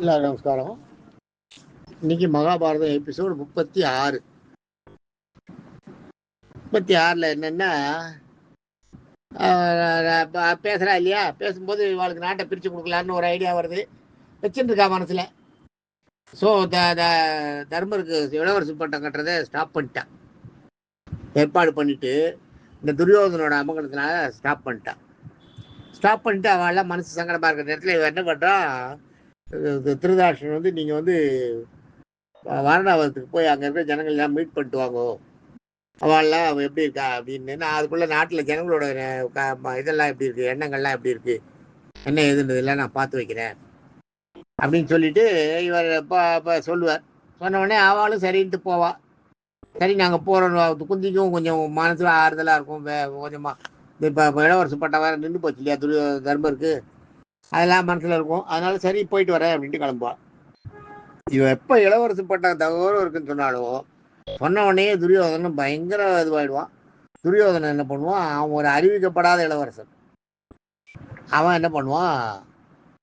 எல்லாரும் நமஸ்காரம். இன்னைக்கு மகாபாரதம் எபிசோடு 36. 36ல் என்னன்னா, பேசுறா இல்லையா, பேசும்போது இவளுக்கு நாட்டை பிரித்து கொடுக்கலான்னு ஒரு ஐடியா வருது, வச்சுட்டு இருக்கா மனசுல. ஸோ தர்மருக்கு இளவரசி பட்டம் கட்டுறதை ஸ்டாப் பண்ணிட்டான். ஏற்பாடு பண்ணிட்டு இந்த துரியோதனோட அமங்கலத்தினால ஸ்டாப் பண்ணிட்டு அவள்லாம் மனசு சங்கடமா இருக்கிற நேரத்தில் இவன் என்ன பண்றான், திருதராஷ்டிரன் வந்து நீங்க வந்து வாரணாவரத்துக்கு போய் அங்கே இருக்கிற ஜனங்கள் எல்லாம் மீட் பண்ணிட்டு வாங்கோ, அவள்லாம் அவள் எப்படி இருக்கா அப்படின்னு. நான் அதுக்குள்ள நாட்டில் ஜனங்களோட இதெல்லாம் எப்படி இருக்கு, எண்ணங்கள்லாம் எப்படி இருக்கு, என்ன ஏதுன்றதெல்லாம் நான் பார்த்து வைக்கிறேன் அப்படின்னு சொல்லிட்டு இவர் சொல்லுவார். சொன்ன உடனே அவளும் சரின்ட்டு போவா. சரி நாங்கள் போகிறோம், குந்திக்கும் கொஞ்சம் மனசுல ஆறுதலாக இருக்கும். கொஞ்சமா இப்போ இளவரசு பட்டம் வேற நின்று போச்சு இல்லையா தர்மருக்கு, அதெல்லாம் மனசில் இருக்கும். அதனால சரி போயிட்டு வரேன் அப்படின்ட்டு கிளம்புவான். இவன் எப்போ இளவரசு பட்டம் தகவலும் இருக்குன்னு சொன்னாலும் சொன்ன உடனே துரியோதனன் பயங்கர இதுவாயிடுவான். துரியோதனன் என்ன பண்ணுவான், அவன் ஒரு அறிவிக்கப்படாத இளவரசன். அவன் என்ன பண்ணுவான்,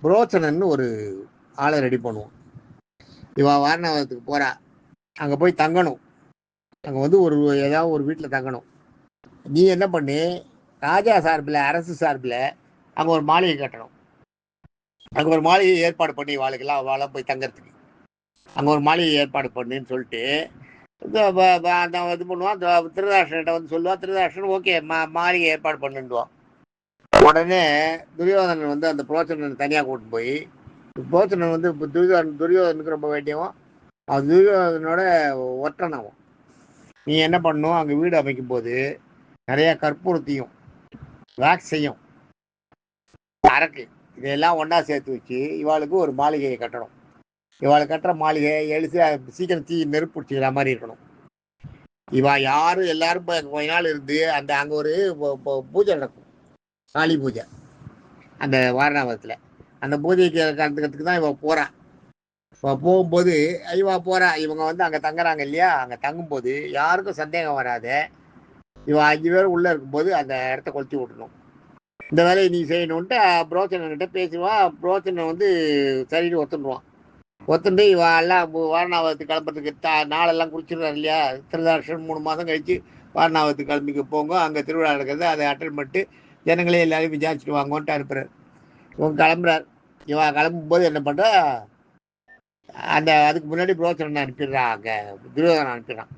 புரோச்சனன்னு ஒரு ஆளை ரெடி பண்ணுவான். இவன் வாரணாவரத்துக்கு போறா, அங்கே போய் தங்கணும், அங்கே வந்து ஏதாவது ஒரு வீட்டில் தங்கணும். நீ என்ன பண்ணு, ராஜா சார்பில் அரசு சார்பில் அங்கே ஒரு மாளிகை கட்டணும். அங்கே ஒரு மாளிகை ஏற்பாடு பண்ணி வாளுக்கெல்லாம் அவளாம் போய் தங்கறதுக்கு அங்கே ஒரு மாளிகை ஏற்பாடு பண்ணுன்னு சொல்லிட்டு இது பண்ணுவான். திருதராஷ்டிரன்கிட்ட வந்து சொல்லுவான். திருதராஷ்டிரன் ஓகே மாளிகை ஏற்பாடு பண்ணுவான். உடனே துரியோதனன் வந்து அந்த புரோச்சனன் தனியாக கூட்டு போய், புரோச்சனன் வந்து துரியோதனுக்கு ரொம்ப வேண்டியவன், அவன் துரியோதனோட ஒற்றனாவும். நீ என்ன பண்ணும், அங்கே வீடு அமைக்கும் போது நிறைய கற்பூரத்தையும் வேக்ஸையும் அரக்கு இதையெல்லாம் ஒன்றா சேர்த்து வச்சு இவாளுக்கு ஒரு மாளிகையை கட்டணும். இவாளை கட்டுற மாளிகை சீக்கிரம் நெருப்பு பிடிச்சிக்கிற மாதிரி இருக்கணும். இவா யாரும் எல்லாரும் கொஞ்ச நாள் இருந்து அங்கே ஒரு பூஜை நடக்கும், காளி பூஜை, அந்த வாரணாவரத்தில். அந்த பூஜைக்கு கலந்துக்கிறதுக்கு தான் இவ போறா. போகும்போது இவா போறா, இவங்க வந்து அங்கே தங்குறாங்க இல்லையா, அங்கே தங்கும்போது யாருக்கும் சந்தேகம் வராத இவ 5 பேர் உள்ள இருக்கும்போது அந்த இடத்த கொளுத்தி விட்டணும். இந்த வேலையை நீ செய்யணுன்ட்டு புரோச்சனன்கிட்ட பேசுவான். புரோச்சனன் வந்து சரின்னு ஒத்துண்டு இவ எல்லாம் வாரணாவரத்துக்கு கிளம்புறதுக்கு நாளெல்லாம் குறிச்சிடுறாரு இல்லையா. திருதராஷ்டிரன் 3 மாதம் கழிச்சு வாரணாவரத்துக்கு கிளம்பிக்க போங்க, அங்கே திருவிழா நடக்கிறது, அதை அட்டன் பண்ணிட்டு ஜனங்களே எல்லாரையும் விசாரிச்சுட்டு வாங்கன்ட்டு அனுப்புறாரு. இவங்க கிளம்புறாரு. இவன் கிளம்பும்போது என்ன பண்ணுறா, அதுக்கு முன்னாடி புரோச்சனன் அனுப்பிடுறான், அங்கே துரியோதனன் அனுப்பிடுறான்.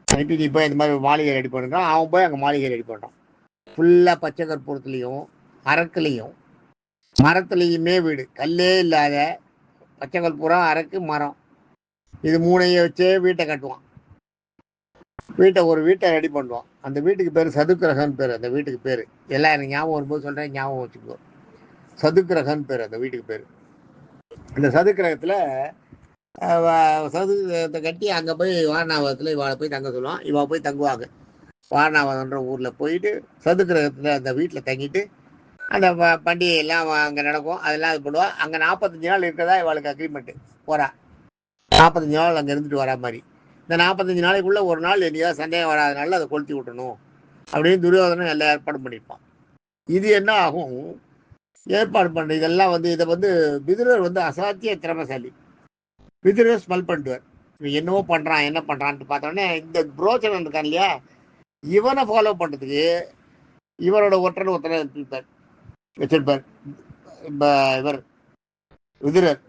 அனுப்பி நீ போய் இந்த மாதிரி மாளிகை ரெடி பண்ணுறான். அவன் போய் அங்கே மாளிகை ரெடி பண்ணுறான். ஃபுல்லாக பச்சை கற்பூரத்துலேயும் அரக்குலையும் மரத்துலேயுமே வீடு, கல்லே இல்லாத பச்சை கற்பூரம் அரக்கு மரம், இது 3ஐயும் வச்சே வீட்டை கட்டுவான். ஒரு வீட்டை ரெடி பண்ணுவான். அந்த வீட்டுக்கு பேர் சதுக்கிரகன் பேர். அந்த வீட்டுக்கு பேர் எல்லாம் எனக்கு ஞாபகம் வரும்போது சொல்கிறேன், ஞாபகம் வச்சுக்கோ. சதுக்கிரகன் பேர் அந்த வீட்டுக்கு பேர். அந்த சதுக்கிரகத்தில் சதுக்கிரகத்தை கட்டி அங்கே போய் வாரணாவரத்தில் இவாளை போய் தங்க சொல்லுவான். இவா போய் தங்குவாங்க. வாரணாவரம்ன்ற ஊரில் போயிட்டு சதுக்கிரகத்தில் அந்த வீட்டில் தங்கிட்டு அந்த பண்டிகை எல்லாம் அங்கே நடக்கும், அதெல்லாம் இது பண்ணுவாள். அங்கே 45 நாள் இருக்கிறதா இவளுக்கு அக்ரிமெண்ட்டு. போகிறா 45 நாள் அங்கே இருந்துட்டு வரா மாதிரி. இந்த 45 நாளைக்குள்ளே ஒரு நாள் என்னையாவது சந்தேகம் வராதனால அதை கொளுத்தி விட்டணும் அப்படின்னு துரியோதனன் எல்லாம் ஏற்பாடு பண்ணியிருப்பான். இது என்ன ஆகும், ஏற்பாடு பண்ண இதெல்லாம் வந்து இதை வந்து விதுரர் வந்து அசாத்திய திறமைசாலி. விதுரர் ஸ்மெல் பண்ணிட்டுவார், இவன் என்னவோ பண்ணுறான், என்ன பண்ணுறான்ட்டு பார்த்தோன்னே இந்த புரோச்சனன் இருக்கான் இல்லையா, இவனை ஃபாலோ பண்ணுறதுக்கு இவரோட ஒற்றனை வச்சிருப்பார். இவர் விதுரர்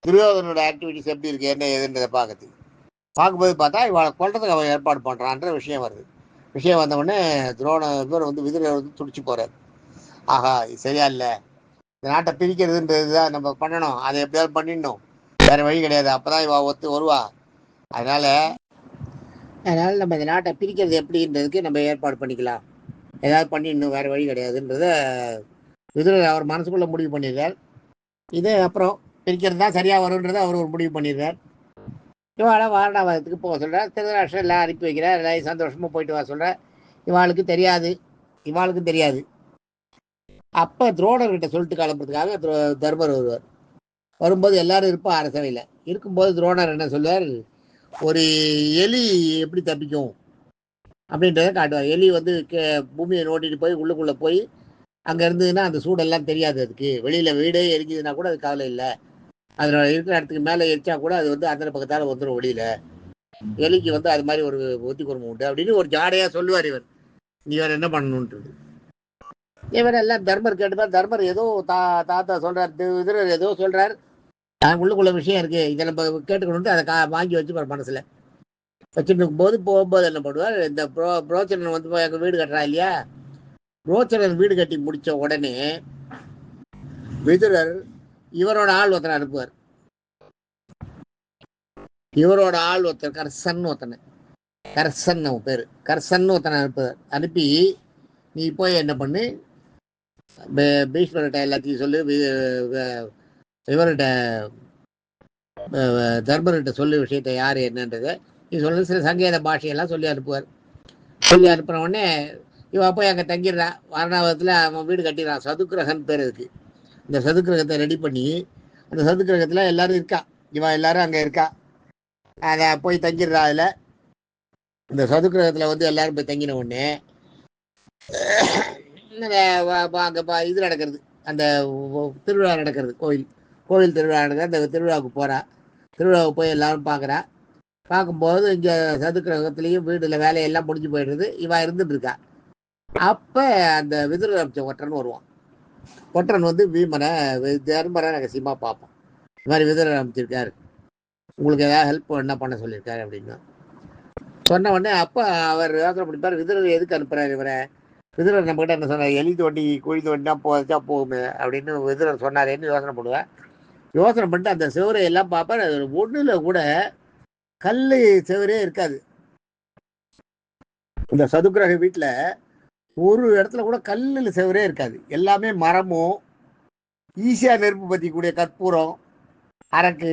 துரியோதனோட ஆக்டிவிட்டிஸ் எப்படி இருக்கு, என்ன ஏதுன்றதை பார்க்கும்போது பார்த்தா இவளை கொள்றதுக்கு அவன் ஏற்பாடு பண்ணுறான்ற விஷயம் வருது. விஷயம் வந்த உடனே இவர் வந்து விதுரர் வந்து துடிச்சு போறார். ஆஹா இது சரியா இல்லை, இந்த நாட்டை பிரிக்கிறதுன்றது தான் நம்ம பண்ணணும், அதை எப்படியாவது பண்ணிடணும், வேற வழி கிடையாது, அப்பதான் இவ வருவா. அதனால நம்ம இந்த நாட்டை பிரிக்கிறது எப்படின்றதுக்கு நம்ம ஏற்பாடு பண்ணிக்கலாம், ஏதாவது பண்ணிடணும், வேற வழி கிடையாதுன்றத விதுரர் அவர் மனசுக்குள்ள முடிவு பண்ணிடுறார். இது அப்புறம் பிரிக்கிறது தான் சரியா வரும்ன்றதை அவர் ஒரு முடிவு பண்ணிடுறார். இவாளை வாரணாவரத்துக்கு போக சொல்கிறார். திருதராஷ்டிரன் எல்லாம் அனுப்பி வைக்கிறார். எல்லாரும் சந்தோஷமாக போயிட்டு வர சொல்கிறார். இவாளுக்கும் தெரியாது. அப்போ துரோணர்கிட்ட சொல்லிட்டு கிளம்புறதுக்காக தர்மர் வருவார். வரும்போது எல்லாரும் இருப்பா அரசவையில். இருக்கும்போது துரோணர் என்ன சொல்லுவார், ஒரு எலி எப்படி தப்பிக்கும் அப்படின்றத காட்டுவார். எலி வந்து பூமியை நோட்டிட்டு போய் உள்ளுக்குள்ளே போய் அங்கே இருந்ததுன்னா அந்த சூடெல்லாம் தெரியாது, அதுக்கு வெளியில் வீடே எரிஞ்சதுன்னா கூட அது கவலை இல்லை, அதில் இருக்கிற இடத்துக்கு மேலே எரிச்சா கூட அது வந்து அந்த பக்கத்தால் வந்துடும் வெளியில. எலிக்கு வந்து அது மாதிரி ஒரு ஒத்தி குடும்பம் உண்டு அப்படின்னு ஒரு ஜாடையா சொல்லுவார் இவர். இவர் என்ன பண்ணணுன்ட்டு இவர் எல்லாம் தர்மர் கேட்டுப்பார். தர்மர் ஏதோ தாத்தா சொல்றார், விதுரர் ஏதோ சொல்றார், உள்ளுக்குள்ள விஷயம் இருக்கு, இதை நம்ம கேட்டுக்கணும்ட்டு அதை வாங்கி வச்சு மனசுல வச்சுட்டு போது போகும்போது என்ன பண்ணுவார், இந்த புரோச்சனன் வந்து எங்க வீடு கட்டுறா இல்லையா, புரோச்சனன் வீடு கட்டி முடிச்ச உடனே விதுரர் இவரோட ஆள் ஒருத்தனை அனுப்புவார். இவரோட ஆள் ஒருத்தர் கர்சன் ஒருத்தனை, கர்சன் அவன் பேரு, கர்சன் ஒருத்தனை அனுப்புவார். அனுப்பி நீ போய் என்ன பண்ணு, பீஷ்மர்கிட்ட எல்லாத்தையும் சொல்லு, இவர்கிட்ட தர்மர்கிட்ட சொல்லு விஷயத்த யாரு என்னன்றதை நீ சொல்லு. சில சங்கேத பாஷையெல்லாம் சொல்லி அனுப்புவார். சொல்லி அனுப்புன உடனே இவ போய் அங்கே தங்கிடுறான். வாரணாவரத்தில் அவன் வீடு கட்டிடுறான். சதுக்கிரகன் பேர் இருக்கு. இந்த சதுக்கிரகத்தை ரெடி பண்ணி அந்த சதுக்கிரகத்தில் எல்லாரும் இருக்கா, இவன் எல்லாரும் அங்கே இருக்கா. அதை போய் தங்கிடுறா. அதில் இந்த சதுக்கிரகத்தில் வந்து எல்லாரும் போய் தங்கின உடனே அங்கே இது நடக்கிறது, அந்த திருவிழா நடக்கிறது, கோவில் திருவிழா நடக்கிறது. அந்த திருவிழாவுக்கு போகிறா. திருவிழாவுக்கு போய் எல்லாரும் பார்க்குறா. பார்க்கும்போது இங்கே சதுக்கிரகத்துலேயும் வீட்டில் வேலையெல்லாம் முடிஞ்சு போயிடுறது. இவன் இருந்துட்டு இருக்கா. அப்போ அந்த விதுர ஒற்றன் வருவான். ஒற்றன் வந்து வீமனை தர்மரை ரகசியமாக பார்ப்போம். இந்த மாதிரி விதுரர் அமைச்சிருக்காரு, உங்களுக்கு ஏதாவது ஹெல்ப் என்ன பண்ண சொல்லியிருக்காரு அப்படின்னு சொன்ன உடனே அப்போ அவர் யோசனை பண்ணிப்பார், விதுரர் எதுக்கு அனுப்புகிறார் இவரை. விதுரர் நம்மகிட்ட என்ன சொன்னார், எலி தோண்டி குழி தோண்டினா போச்சா போகுமே அப்படின்னு விதுரர் சொன்னாரேன்னு யோசனை பண்ணுவேன். யோசனை பண்ணிட்டு அந்த செவரை எல்லாம் பார்ப்பார். ஒன்றுல கூட கல் செவரே இருக்காது. இந்த சதுக்கிரக வீட்டில் ஒரு இடத்துல கூட கல்லில் செவரே இருக்காது. எல்லாமே மரமும் ஈஸியாக நெருப்பு பற்றிக்கூடிய கற்பூரம், அரக்கு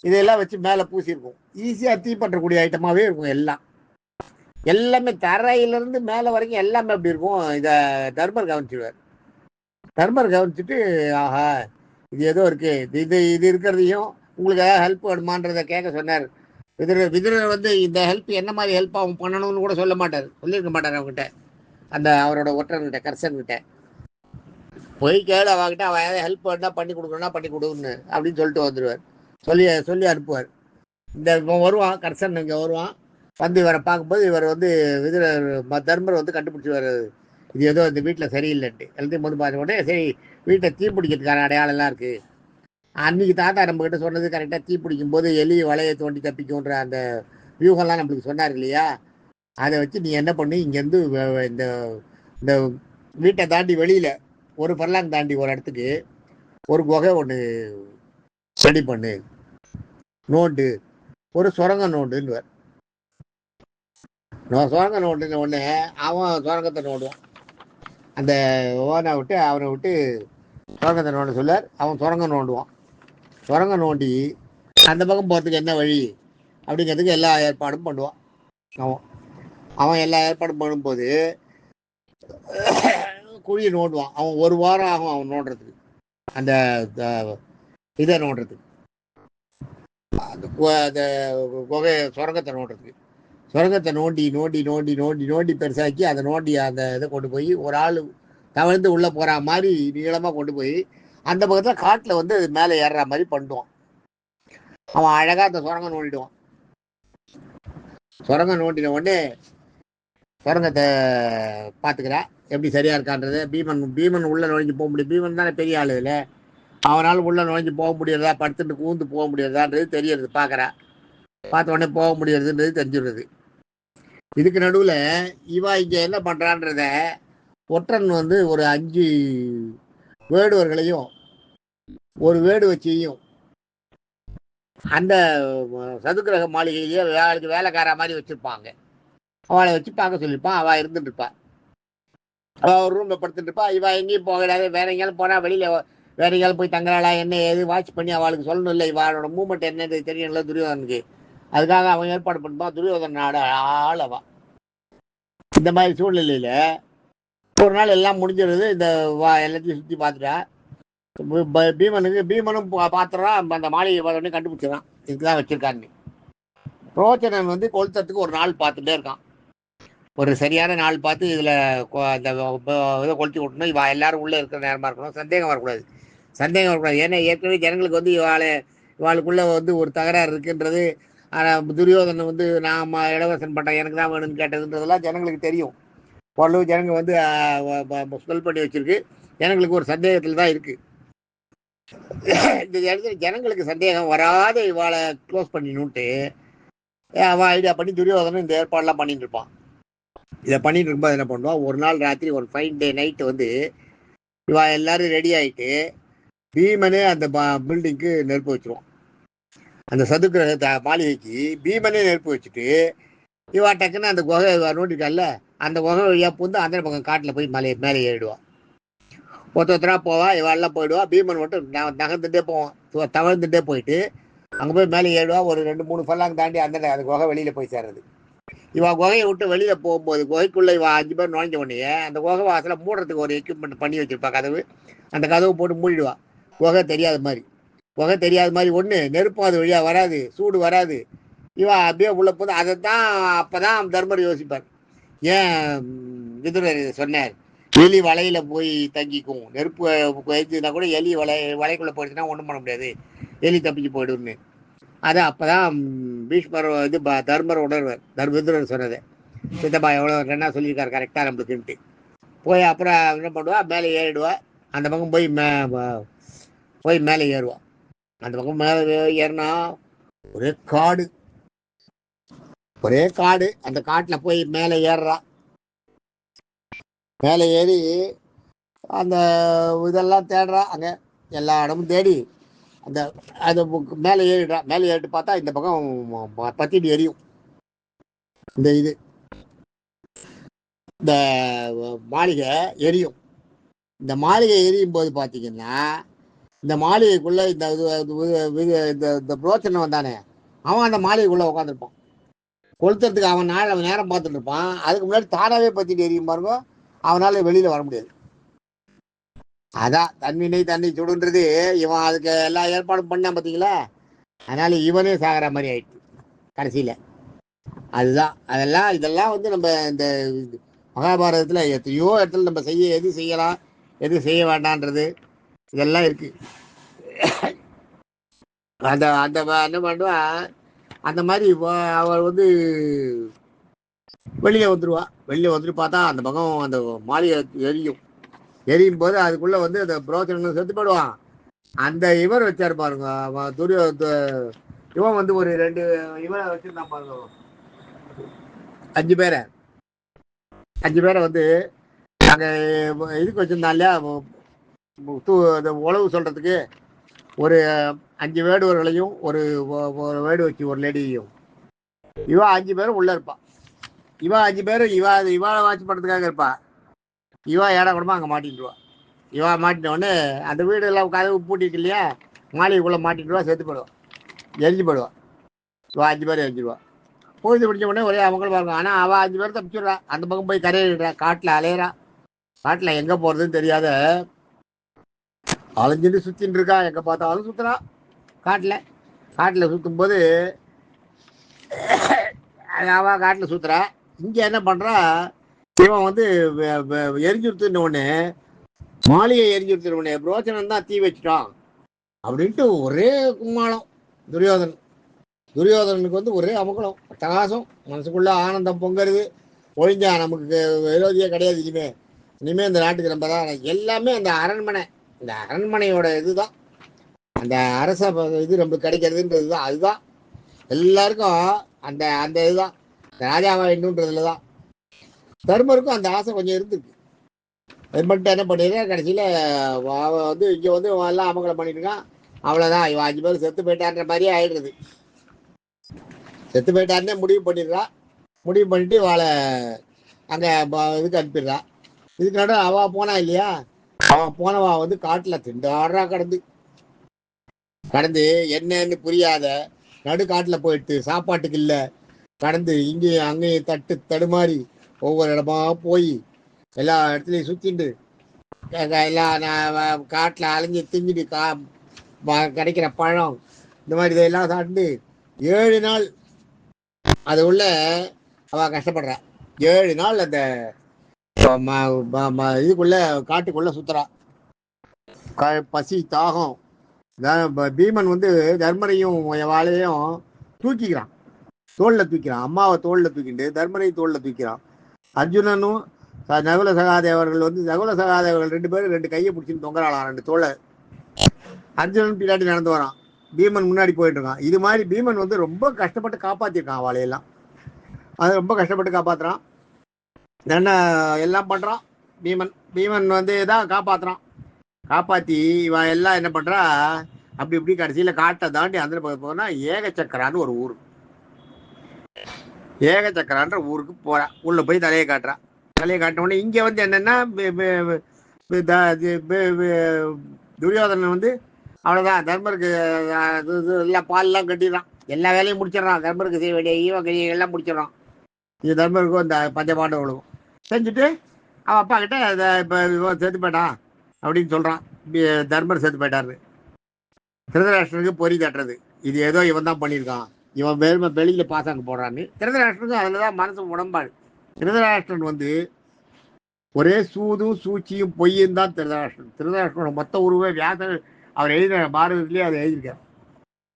இதெல்லாம் வச்சு மேலே பூசியிருக்கும். ஈஸியாக தீ பற்றக்கூடிய ஐட்டமாகவே இருக்கும். எல்லாமே தரையிலிருந்து மேலே வரைக்கும் எல்லாமே அப்படி இருக்கும். இதை தர்மர் கவனிச்சுடுவார். தர்மர் கவனிச்சுட்டு ஆஹா இது ஏதோ இருக்கு, இது இருக்கிறதையும் உங்களுக்கு ஏதாவது ஹெல்ப் வேணுமான்றதை கேட்க சொன்னார். விதுரர் வந்து இந்த ஹெல்ப் என்ன மாதிரி ஹெல்ப் அவன் பண்ணணும்னு கூட சொல்லியிருக்க மாட்டார் அவங்ககிட்ட. அந்த அவரோட ஒற்றர்கிட்ட கர்சன்கிட்ட போய் கேளு, அவகிட்ட அவன் ஏதாவது ஹெல்ப் வேணா பண்ணி கொடுக்கணும்னா பண்ணி கொடுன்னு அப்படின்னு சொல்லிட்டு வந்துடுவார். சொல்லி அனுப்புவார். இந்த வருவான் கர்சன், இங்கே வருவான். வந்து இவரை பார்க்கும்போது இவர் வந்து தர்மர் வந்து கண்டுபிடிச்சிவார், இது ஏதோ இந்த வீட்டில் சரியில்லைன்ட்டு. எல்லாத்தையும் வந்து பார்த்த உடனே சரி வீட்டை தீ பிடிக்கிறதுக்கான அடையாளம்லாம் இருக்குது. அன்றைக்கி தாத்தா நம்மக்கிட்ட சொன்னது கரெக்டாக, தீ பிடிக்கும் போது எலி வலையை தோண்டி தப்பிக்கும்ன்ற அந்த வியூகம்லாம் நம்மளுக்கு சொன்னார் இல்லையா. அதை வச்சு நீ என்ன பண்ணு, இங்கேருந்து இந்த இந்த வீட்டை தாண்டி வெளியில் ஒரு பர்லாங் தாண்டி ஒரு இடத்துக்கு ஒரு குகை ஒன்று ரெடி பண்ணு, நோண்டு, ஒரு சுரங்கம் நோண்டுன்னுவார். சுரங்கம் நோண்டுன உடனே அவன் சுரங்கத்தை நோண்டுவான். அந்த அவனை விட்டு சுரங்கத்தை நோண்ட சொல்லார். அவன் சுரங்கம் நோண்டுவான். சுரங்கம் நோண்டி அந்த பக்கம் போகிறதுக்கு என்ன வழி அப்படிங்கிறதுக்கு எல்லா ஏற்பாடும் பண்ணுவான். அவன் எல்லா ஏற்பாடும் பண்ணும்போது குழியை நோண்டுவான். அவன் ஒரு வாரம் ஆகும் அவன் நோண்டுறதுக்கு, அந்த இதை நோண்டுறதுக்கு, அந்த குகை சுரங்கத்தை நோண்டுறதுக்கு. சுரங்கத்தை நோண்டி நோண்டி நோண்டி நோண்டி நோண்டி பெருசாக்கி அதை நோண்டி அந்த இதை கொண்டு போய் ஒரு ஆள் தவழ்ந்து உள்ளே போகிற மாதிரி நீளமாக கொண்டு போய் அந்த பக்கத்தில் காட்டில் வந்து அது மேலே ஏறுற மாதிரி பண்ணுவான். அவன் அழகாக அந்த சுரங்கம் நோண்டிடுவான். சுரங்கம் நோண்டின உடனே சுரங்கத்தை பார்த்துக்கிறா எப்படி சரியாக இருக்கான்றது. பீமன் உள்ளே நுழைஞ்சு போக முடியும். பீமன் தானே பெரிய ஆள். இதில் அவனால் உள்ளே நுழைஞ்சு போக முடியறதா, படுத்துட்டு கூந்து போக முடியறதான்றது தெரியறது. பார்க்குறா, பார்த்த உடனே போக முடியறதுன்றது தெரிஞ்சுடுறது. இதுக்கு நடுவில் இவா இங்கே என்ன பண்ணுறான்றத ஒற்றன் வந்து ஒரு 5 வேடுவர்களையும் ஒரு வேடு வச்சியும் அந்த சதுக்கிரக மாளிகையிலேயே வேலைக்கார மாதிரி வச்சுருப்பாங்க. அவளை வச்சு பார்க்க சொல்லியிருப்பான். அவள் இருந்துட்டு இருப்பாள். அவள் ஒரு ரூமில் படுத்துட்டு இருப்பா. இவள் எங்கேயும் போகலாது, வேற எங்கேயாலும் போனால் வெளியில் வேற எங்கேயாலும் போய் தங்குறாளா என்ன ஏது வாட்ச் பண்ணி அவளுக்கு சொல்லணும் இல்லை, இவளோட மூமெண்ட் என்னது தெரியல துரியோதனுக்கு. அதுக்காக அவன் ஏற்பாடு பண்ணுவான். துரியோதன நாடு ஆளவா. இந்த மாதிரி சூழ்நிலையில் ஒரு நாள் எல்லாம் முடிஞ்சிருது. இந்த எல்லாத்தையும் சுற்றி பார்த்துட்டா. பீமனும் பார்த்துறான். அந்த மாளிகை பார்த்தோடனே கண்டுபிடிச்சிடறான் இதுக்குதான் வச்சிருக்காருன்னு. புரோச்சனன் வந்து கொளுத்துறதுக்கு ஒரு நாள் பார்த்துட்டே இருக்கான். ஒரு சரியான நாள் பார்த்து இதில் அந்த இதை கொளுத்தி விட்டணும். எல்லாரும் உள்ளே இருக்கிற நேரமாக இருக்கணும், சந்தேகம் வரக்கூடாது. சந்தேகம் வரக்கூடாது. ஏன்னா ஏற்கனவே ஜனங்களுக்கு வந்து இவாளுக்குள்ள வந்து ஒரு தகராறு இருக்குன்றது. துரியோதனை வந்து நான் இளவரசன் பண்றேன் எனக்கு தான் வேணும்னு கேட்டதுன்றதெல்லாம் ஜனங்களுக்கு தெரியும். ஓரளவு ஜனங்க வந்து ஸ்மெல் பண்ணி வச்சிருக்கு. ஜனங்களுக்கு ஒரு சந்தேகத்தில் தான் இருக்கு. இந்த இடத்துல ஜனங்களுக்கு சந்தேகம் வராத இவாளை க்ளோஸ் பண்ணினுட்டு அவன் ஐடியா பண்ணி துரியோதனன் இந்த ஏற்பாடெல்லாம் பண்ணிட்டு இருப்பான். இதை பண்ணிட்டு இருக்கும்போது என்ன பண்ணுவான், ஒரு நாள் ராத்திரி ஒரு ஃபைன் டே நைட்டு வந்து இவா எல்லாரும் ரெடி ஆகிட்டு பீமனே அந்த பில்டிங்க்கு நெருப்பு வச்சிருவான். அந்த சதுக்கிரக மாளிகைக்கு பீமனே நெருப்பு வச்சுட்டு இவா டக்குன்னு அந்த குகை நோண்டிட்டால அந்த குகை வழியா புந்து அந்த பக்கம் காட்டில் போய் மேலே ஏறிடுவான். ஒருத்தரா போவா, இவெல்லாம் போயிடுவா. பீமன் மட்டும் நகர்ந்துட்டே போவான், தவழ்ந்துட்டே போயிட்டு அங்கே போய் மேலே ஏறிடுவா. ஒரு 2-3 ஃபல்லாங்க தாண்டி அந்த குகை வெளியில் போய் சேர்றது. இவா குகையை விட்டு வெளியில் போகும்போது குகைக்குள்ளே இவா 5 பேர் நுழைஞ்ச உடனே அந்த குகை வாசலை மூடுறதுக்கு ஒரு எக்யூப்மெண்ட் பண்ணி வச்சிருப்பா கதவு. அந்த கதவு போட்டு மூடிடுவா. குகை தெரியாத மாதிரி ஒன்று நெருப்பும் அது வழியாக வராது, சூடு வராது. இவா அப்படியே உள்ள போது அதை தான் அப்போ தான் தர்மர் யோசிப்பார். ஏன் விதுரர் சொன்னார், எலி வலையில போய் தங்கிக்கும், நெருப்பு வச்சுனா கூட எலி வலைக்குள்ளே போயிடுச்சுன்னா ஒன்றும் பண்ண முடியாது, எலி தப்பிச்சு போயிடுன்னு. அது அப்போதான் பீஷ்மர் இது தர்மர் உணர்வார். விதுரர் சொன்னதை சித்தப்பா எவ்வளோ என்ன சொல்லியிருக்காரு கரெக்டாக நம்மளுக்குன்ட்டு. போய் அப்புறம் என்ன பண்ணுவா, மேலே ஏறிடுவா. அந்த பக்கம் போய் மேலே ஏறுவா. அந்த பக்கம் மேலே ஏறினா ஒரே காடு. அந்த காட்டில் போய் மேலே ஏறுறா. மேலே ஏறி அந்த இதெல்லாம் தேடுறா. அங்கே எல்லா இடமும் தேடி அந்த மேலே ஏறிடுறா. மேலே ஏறிட்டு பார்த்தா இந்த பக்கம் பத்திட்டு எரியும். இந்த மாளிகை எரியும். இந்த மாளிகை எரியும் போது பார்த்தீங்கன்னா இந்த மாளிகைக்குள்ள இந்த புரோச்சனை வந்தானே அவன் அந்த மாளிகைக்குள்ள உட்காந்துருப்பான். கொளுத்துறதுக்கு அவன் நேரம் பார்த்துட்டு இருப்பான். அதுக்கு முன்னாடி தானாவே பத்திட்டு எரியும் பாருங்க. அவனால வெளியில வர முடியாது. அதான் தன்னை சுடுன்றது. இவன் அதுக்கு எல்லா ஏற்பாடும் பண்ணான் பார்த்தீங்களா. அதனால இவனே சாகிற மாதிரி ஆயிடுச்சு கடைசியில. அதுதான் இதெல்லாம் வந்து நம்ம இந்த மகாபாரதத்தில் எத்தனையோ இடத்துல நம்ம எது செய்யலாம் எது செய்ய வேண்டான்றது இதெல்லாம் இருக்கு. அந்த என்ன பண்ணுவா, அந்த மாதிரி அவள் வந்து வெளியே வந்துட்டு பார்த்தா அந்த பக்கம் அந்த மாளிகை எரியும் போது அதுக்குள்ள வந்து அந்த புரோச்சனை செத்து போடுவான். அந்த இவர் வச்சாரு பாருங்க, இவன் வந்து ஒரு 2 இவரை வச்சிருந்தான் பாருங்க. 5 பேரை வந்து அங்கே இதுக்கு வச்சிருந்தான் இல்லையா, உழவு சொல்றதுக்கு ஒரு 5 வேடுவர்களையும் ஒரு வேடு வச்சு ஒரு லேடியையும். இவா 5 பேரும் உள்ள இருப்பான். இவா 5 பேரும் இவாளை வாட்ச் பண்ணுறதுக்காக இருப்பா. இவா ஏடாக்கூடமா அங்கே மாட்டிட்டுருவா. இவா மாட்டின உடனே அந்த வீடு எல்லாம் கதவு பூட்டிட்டு இல்லையா, மாளிகைக்குள்ளே மாட்டிட்டுருவா. செத்து போயிடுவான், எரிஞ்சு போயிடுவான். இவா 5 பேர் எரிஞ்சிடுவா. பொழுது பிடிச்ச உடனே ஒரே அவங்களும் பாருங்க. ஆனால் அவள் 5 பேர் தப்பிச்சுடுறா. அந்த பக்கம் போய் கரையிடுறா. காட்டில் அலையிறா. காட்டில் எங்கே போகிறதுன்னு தெரியாத அலைஞ்சிட்டு சுற்றின்னு இருக்கா. எங்கே பார்த்தாலும் சுற்றுறா. காட்டில் சுற்றும் போது அவள் காட்டில் சுற்றுறா. இங்கே என்ன பண்ணுறா, இவன் வந்து எரிஞ்சுடுத்துன உடனே மாளிகை எரிஞ்சுடுத்துன உடனே புரோச்சனன் தான் தீ வச்சுட்டான் அப்படின்ட்டு ஒரே கும்மாளம். துரியோதனனுக்கு வந்து ஒரே அமுக்கலம், அட்டகாசம். மனசுக்குள்ள ஆனந்தம் பொங்கருது. ஒழிஞ்சா நமக்கு விரோதியே கிடையாது. இனிமே இந்த நாட்டுக்கு நம்ம தான் எல்லாமே. அந்த அரண்மனையோட இதுதான், அந்த அரச இது நம்மளுக்கு கிடைக்கிறதுன்றது தான். அதுதான் எல்லாருக்கும் அந்த இதுதான் ராஜாவா இன்னுன்றதுல தான். தர்மருக்கும் அந்த ஆசை கொஞ்சம் இருந்திருக்கு. அது மட்டும் என்ன பண்ணிடுறேன், கடைசியில் வந்து இங்கே வந்து எல்லாம் அமங்கலம் பண்ணிட்டு இருக்கான். அவ்வளோதான், இவன் 5 பேர் செத்து போயிட்டான்ற மாதிரியே ஆயிடுறது. செத்து போயிட்டாருன்னே முடிவு பண்ணிட்டு வாழை அங்கே இதுக்கு அனுப்பிடுறா. இதுக்கு நடு அவள் போனா இல்லையா, அவன் போனவா வந்து காட்டில் திண்டாடுறா. கடந்து என்னன்னு புரியாத நடு காட்டில் போயிட்டு சாப்பாட்டுக்கு இல்லை கடந்து இங்கேயும் அங்கேயும் தடுமாறி ஒவ்வொரு இடமா போய் எல்லா இடத்துலையும் சுற்றிட்டு எல்லாம் காட்டில் அலைஞ்சி திங்கிட்டு கிடைக்கிற பழம் இந்த மாதிரி இதெல்லாம் சாப்பிட்டு 7 நாள் அது உள்ள அவள் கஷ்டப்படுறா. 7 நாள் அந்த இதுக்குள்ள காட்டுக்குள்ள சுத்துறா. பசி தாகம். பீமன் வந்து தர்மரையும் வாழையும் தூக்கிக்கிறான், தோளில் தூக்கிறான். அம்மாவை தோளில் தூக்கிட்டு தர்மரையும் தோளில் தூக்கிறான். அர்ஜுனனும் நகுல சகாதேவர்கள் வந்து நகுல சகாதேவர்கள் 2 பேரும் 2 கையை பிடிச்சின்னு தொங்குறாளாம், 2 தோலை. அர்ஜுனன் பின்னாடி நடந்து வரான், பீமன் முன்னாடி போயிட்டு இருக்கான். இது மாதிரி பீமன் வந்து ரொம்ப கஷ்டப்பட்டு காப்பாற்றிருக்கான் அவளையெல்லாம். அது ரொம்ப கஷ்டப்பட்டு காப்பாற்றுறான், என்ன எல்லாம் பண்ணுறான். பீமன் வந்து தான் காப்பாற்றுறான். காப்பாற்றி இவன் எல்லாம் என்ன பண்ணுறா, அப்படி இப்படி கடைசியில் காட்டை தாண்டி அந்த பக்கம் போனா ஏகச்சக்கரான்னு ஒரு ஊர். ஏகச்சக்கரான்ற ஊருக்கு போறா. உள்ள போய் தலையை காட்டுறான். தலையை காட்டினோடனே இங்கே வந்து என்னென்னா துரியோதனன் வந்து அவ்வளோதான், தர்மருக்கு எல்லாம் பால்லாம் கட்டிடுறான், எல்லா வேலையும் முடிச்சிடறான். தர்மருக்கு செய்ய வேண்டிய ஈவ எல்லாம் முடிச்சிடறான். இது தர்மருக்கும் இந்த பஞ்சபாண்டவர்களுக்கும் செஞ்சுட்டு அவன் அப்பா கிட்ட இப்போ செத்து போயிட்டான் அப்படின்னு சொல்கிறான். தர்மர் செத்து போயிட்டாரு. திருதராஷ்டிரனுக்கு பொறி தட்டுறது, இது ஏதோ இவன் தான் பண்ணியிருக்கான், இவன் வெளியில் பாசாங்க போடுறான்னு. திருதராஷ்டிரனுக்கு அதில் தான் மனசு உடம்பாடு. திருதராஷ்டிரன் வந்து ஒரே சூதும் சூழ்ச்சியும் பொய்யும் தான் திருதராஷ்டிரன். திருதராஷ்டிரனோட மொத்த உருவே வியாசர் அவர் எழுதின பாரதத்திலேயே அதை எழுதியிருக்கார்.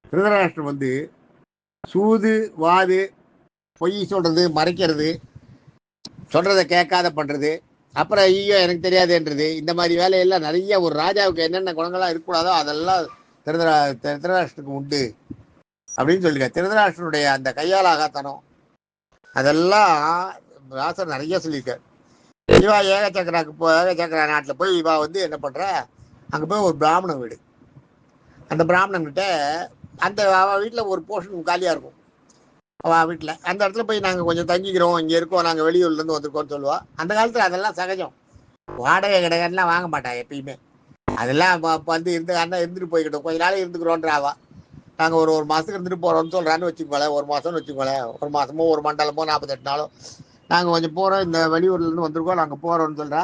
திருதராஷ்டிரன் வந்து சூது வாது, பொய் சொல்றது, மறைக்கிறது, சொல்றதை கேட்காத பண்றது, அப்புறம் ஐயோ எனக்கு தெரியாதுன்றது, இந்த மாதிரி வேலையெல்லாம் நிறைய ஒரு ராஜாவுக்கு என்னென்ன குணங்கள்லாம் இருக்கக்கூடாதோ அதெல்லாம் திருதராஷ்டிரனுக்கு உண்டு அப்படின்னு சொல்லியிருக்காரு. திருதராஷ்டிரனுடைய அந்த கையாலாகத்தனம் அதெல்லாம் வியாசர் நிறைய சொல்லியிருக்காரு. இவா ஏகச்சக்கரா நாட்டில் போய் இவா வந்து என்ன பண்ற, அங்கே போய் ஒரு பிராமணன் வீடு. அந்த பிராமணன்கிட்ட அந்த அவள் வீட்டில் ஒரு போர்ஷன் காலியாக இருக்கும். அவள் வீட்டில் அந்த இடத்துல போய் நாங்கள் கொஞ்சம் தங்கிக்கிறோம், இங்கே இருக்கோம், நாங்கள் வெளியூர்லேருந்து வந்திருக்கோம்னு சொல்லுவாள். அந்த காலத்தில் அதெல்லாம் சகஜம். வாடகை கிடையாதுலாம் வாங்க மாட்டா எப்பயுமே. அதெல்லாம் வந்து இருந்துட்டு போய்கிட்டோம், கொஞ்ச நாள் இருந்துக்கிறோன்ற ஆவா. நாங்கள் ஒரு மாதத்துக்கு இருந்துட்டு போகிறோம்னு சொல்கிறான்னு வச்சுக்கோங்களேன், ஒரு மாதம்னு வச்சுக்கோங்களேன், ஒரு மாதமோ ஒரு மண்டலமோ 48 நாளோ நாங்கள் கொஞ்சம் போகிறோம், இந்த வெளியூர்லேருந்து வந்திருக்கோம், நாங்கள் போகிறோம்னு சொல்கிறா.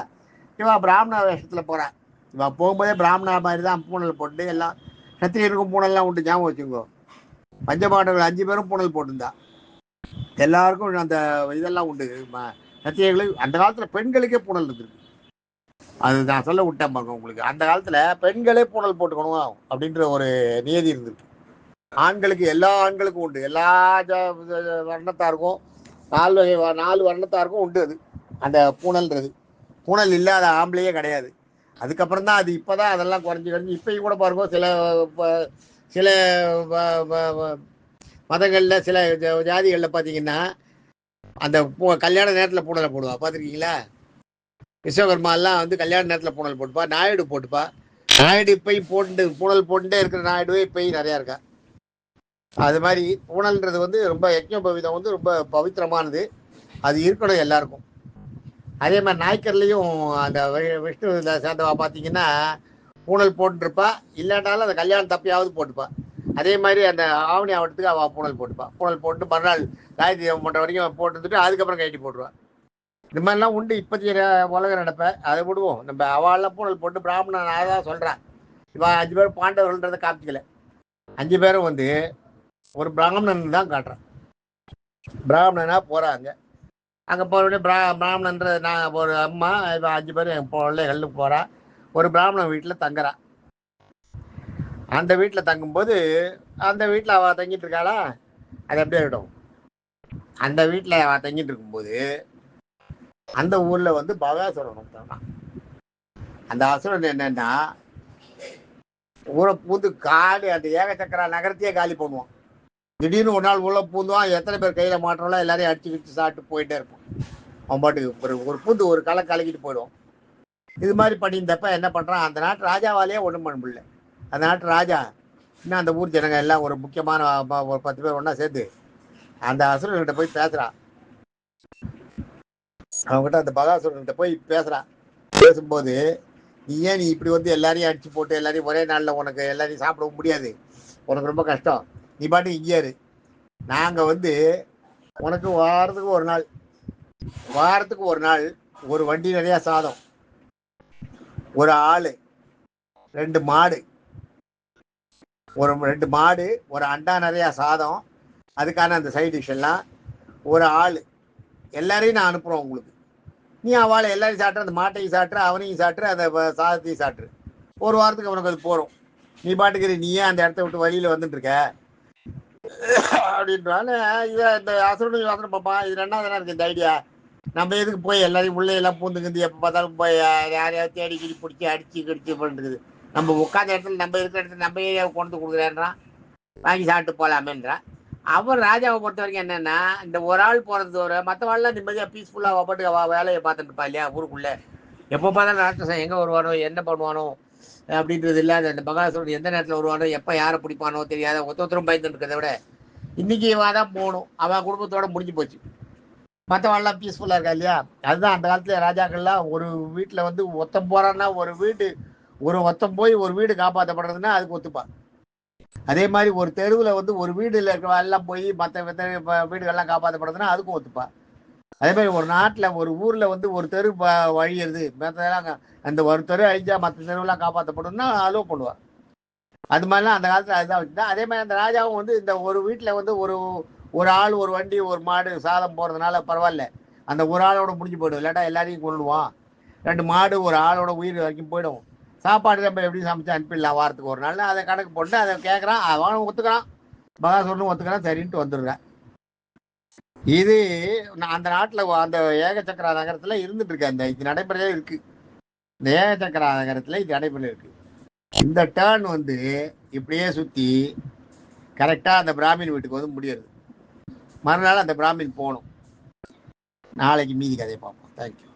இவா பிராமண வேஷத்தில் போகிறான். இவா போகும்போதே பிராமணா மாதிரி தான் பூனல் போட்டு, எல்லாம் சத்திரியருக்கும் பூனல்லாம் உண்டு, ஞாபகம் வச்சுக்கோ. பஞ்சபாண்டவர்கள் 5 பேரும் பூனல் போட்டுருந்தா. எல்லாருக்கும் அந்த இதெல்லாம் உண்டு. சத்திரியர்களுக்கு அந்த காலத்தில் பெண்களுக்கே பூனல் இருந்திருக்கு. அது நான் சொல்ல விட்டேன் பாருங்க உங்களுக்கு. அந்த காலத்தில் பெண்களே பூனல் போட்டுக்கணும் அப்படின்ற ஒரு நியதி இருந்திருக்கு. ஆண்களுக்கு எல்லா ஆண்களுக்கும் உண்டு, எல்லா வர்ணத்தாருக்கும் 4 வர்ணத்தாருக்கும் உண்டு அது, அந்த பூனல்ன்றது. பூனல் இல்லாத ஆம்பளையே கிடையாது. அதுக்கப்புறம் தான் அது இப்போதான் அதெல்லாம் குறைஞ்சி இப்பயும் கூட பாருங்க, சில மதங்களில் சில ஜாதிகளில் பார்த்தீங்கன்னா அந்த கல்யாண நேரத்தில் பூனலை போடுவா, பார்த்துருக்கீங்களா? விஸ்வகர்மாலாம் வந்து கல்யாண நேரத்தில் பூனல் போட்டுப்பா, நாயுடு போட்டுப்பா. நாயுடு இப்பயும் பூனல் போட்டுட்டே இருக்கிற நாயுடுவே இப்பயும் நிறையா இருக்கா. அது மாதிரி பூனல்ன்றது வந்து ரொம்ப யஜ்ஞோபவீதம் வந்து ரொம்ப பவித்திரமானது, அது இருக்கணும் எல்லாருக்கும். அதே மாதிரி நாய்க்கர்லையும் அந்த விஷ்ணு சேர்ந்தவா பார்த்தீங்கன்னா பூனல் போட்டுருப்பா, இல்லாட்டாலும் அந்த கல்யாணம் தப்பியாவது போட்டுப்பா. அதே மாதிரி அந்த ஆவணி ஆவட்டத்துக்கு அவள் பூனல் போட்டுப்பா. பூனல் போட்டு மறுநாள் காயத்ரி பண்ணுற வரைக்கும் போட்டுட்டு அதுக்கப்புறம் கைட்டி போட்டுருவான். இந்த மாதிரிலாம் உண்டு இப்போதைய உலக நடப்ப. அதை விடுவோம், நம்ம அவள்லாம் பூனல் போட்டு பிராமணன் தான் சொல்கிறான். இவன் 5 பேரும் பாண்டவர்கள்ன்றதை காப்பிக்கல. 5 பேரும் வந்து ஒரு பிராமணன் தான் காட்டுறான். பிராமணனா போகிறாங்க. அங்கே போகிறோடனே பிராமணன்ற நான் ஒரு அம்மா இவன் 5 பேரும் என் பிள்ளைகளுக்கு போகிறா. ஒரு பிராமணன் வீட்டில் தங்குறா. அந்த வீட்டில் தங்கும்போது அந்த வீட்டில் அவள் தங்கிட்டு இருக்காளா, அது அப்படியே இருக்கட்டும். அந்த வீட்டில் அவள் தங்கிட்டு இருக்கும்போது அந்த ஊரில் வந்து பகாசுரன் ஒருத்தன். அந்த அசுரன் என்னன்னா ஊரை பூந்து காலி அந்த ஏகச்சக்கரா நகரத்தையே காலி பண்ணுவான். திடீர்னு ஒரு நாள் உள்ள பூந்துவான், எத்தனை பேர் கையில் மாற்றோம்லாம் எல்லாரையும் அடிச்சு சாப்பிட்டு போயிட்டே இருப்பான். அவன் பாட்டுக்கு ஒரு பூந்து ஒரு களை கலக்கிட்டு போயிடுவான். இது மாதிரி பண்ணியிருந்தப்ப என்ன பண்ணுறான், அந்த நாட்டு ராஜாவாலேயே ஒன்றும் பண்ண முடியல. அந்த நாட்டு ராஜா இன்னும் அந்த ஊர் ஜனங்க எல்லாம் ஒரு முக்கியமான ஒரு 10 பேர் ஒன்றா சேர்ந்து அந்த அசுரன்கிட்ட போய் பேசுகிறான். அவங்ககிட்ட அந்த பகாசுரன்கிட்ட போய் பேசுகிறான். பேசும்போது நீ இப்படி வந்து எல்லாரையும் அடிச்சு போட்டு எல்லாரையும் ஒரே நாளில் உனக்கு எல்லாரையும் சாப்பிடவும் முடியாது, உனக்கு ரொம்ப கஷ்டம், நீ பாட்டு இங்கே இரு. நாங்கள் வந்து உனக்கு வாரத்துக்கு ஒரு நாள் ஒரு வண்டி நிறையா சாதம், ஒரு ஆள், 2 மாடு, ஒரு 2 மாடு, ஒரு அண்டா நிறையா சாதம், அதுக்கான அந்த சைட் டிஷ் எல்லாம், ஒரு ஆள், எல்லாரையும் நான் அனுப்புகிறோம் உங்களுக்கு. நீ அவளை எல்லாரையும் சாப்பிட்ற, அந்த மாட்டையும் சாப்பிட்ற, அவனையும் சாப்பிட்ற, அந்த சாதத்தையும் சாப்பிட்ரு. ஒரு வாரத்துக்கு உனக்கு அது போகிறோம். நீ பாட்டுக்கிற நீ ஏன் அந்த இடத்த விட்டு வழியில் வந்துட்டு இருக்க அப்படின்றால. இதை இந்த அசுரனும் யோசனை பாப்பா, இது ரெண்டாவது தானே இருக்கு இந்த ஐடியா. நம்ம எதுக்கு போய் எல்லாரையும் உள்ளே எல்லாம் பூந்து கிந்து எப்போ பார்த்தாலும் போய் யாரையாவது தேடி கிடி பிடிச்சி அடிச்சு கடிச்சு பண்ணிருக்குது. நம்ம உட்காந்த இடத்துல நம்ம இருக்கிற இடத்துல நம்ம ஏரியாவை கொண்டு கொடுக்குறேன்றான், வாங்கி சாப்பிட்டு போகலாமேன்றான். அவர் ராஜாவை பொறுத்த வரைக்கும் என்னன்னா, இந்த ஒரு ஆள் போகிறது ஒரு மற்றவாள்லாம் நிம்மதியாக பீஸ்ஃபுல்லாக பாட்டு வேலையை பார்த்துட்டு இருப்பா இல்லையா ஊருக்குள்ளே. எப்போ பார்த்தாலும் ராட்சசன் எங்கே வருவானோ என்ன பண்ணுவானோ அப்படின்றது இல்லாத அந்த பகாசுரன் எந்த நேரத்தில் வருவானோ எப்போ யாரை பிடிப்பானோ தெரியாத ஒருத்தரும் பயந்துட்டு இருக்கிறத விட இன்னைக்கு தான் போகணும், அவன் குடும்பத்தோட முடிஞ்சு போச்சு. மற்றவாள்லாம் பீஸ்ஃபுல்லாக இருக்கா இல்லையா. அதுதான் அந்த காலத்துல ராஜாக்கள்லாம் ஒரு வீட்டில் வந்து ஒத்தம் போறான்னா ஒத்தம் போய் ஒரு வீடு காப்பாற்றப்படுறதுன்னா அதுக்கு ஒத்துப்பான். அதே மாதிரி ஒரு தெருவில் வந்து ஒரு வீடுல இருக்கிற எல்லாம் போய் மற்ற வீடுகள்லாம் காப்பாற்றப்படுறதுன்னா அதுக்கும் ஒத்துப்பா. அதே மாதிரி ஒரு நாட்டில் ஒரு ஊரில் வந்து ஒரு தெரு வழியிறது, மற்றதெல்லாம் அந்த ஒரு தெரு அழிஞ்சா மற்ற தெருவெல்லாம் காப்பாற்றப்படும்னா அலோவ் பண்ணுவார். அது மாதிரிலாம் அந்த காலத்தில் அதுதான் வச்சுதான். அதே மாதிரி அந்த ராஜாவும் வந்து இந்த ஒரு வீட்டில் வந்து ஒரு ஆள் ஒரு வண்டி ஒரு மாடு சாதம் போகிறதுனால பரவாயில்ல, அந்த ஒரு ஆளோட முடிஞ்சு போயிடும். இல்லாட்டா எல்லாரையும் கொண்டுடுவான். 2 மாடு ஒரு ஆளோட உயிர் வரைக்கும் போயிடும். சாப்பாடு நம்ம எப்படி சமைச்சு அனுப்பிடலாம் வாரத்துக்கு ஒரு நாள், அதை கணக்கு போட்டு அதை கேட்குறான். அவனும் ஒத்துக்கிறான், பகாசுரனும் ஒத்துக்கிறான், சரின்ட்டு வந்துடுறேன். இது அந்த நாட்டில் அந்த ஏகச்சக்கரா நகரத்தில் இருந்துட்டு இருக்கு. அந்த இது நடைமுறையே இருக்கு. இந்த ஏகச்சக்கரா நகரத்தில் இது நடைமுறை இருக்கு. இந்த டேர்ன் வந்து இப்படியே சுற்றி கரெக்டாக அந்த பிராமின் வீட்டுக்கு வந்து முடியாது. மறுநாள் அந்த பிராமின் போகணும். நாளைக்கு மீதி கதையை பார்ப்போம். தேங்க்யூ.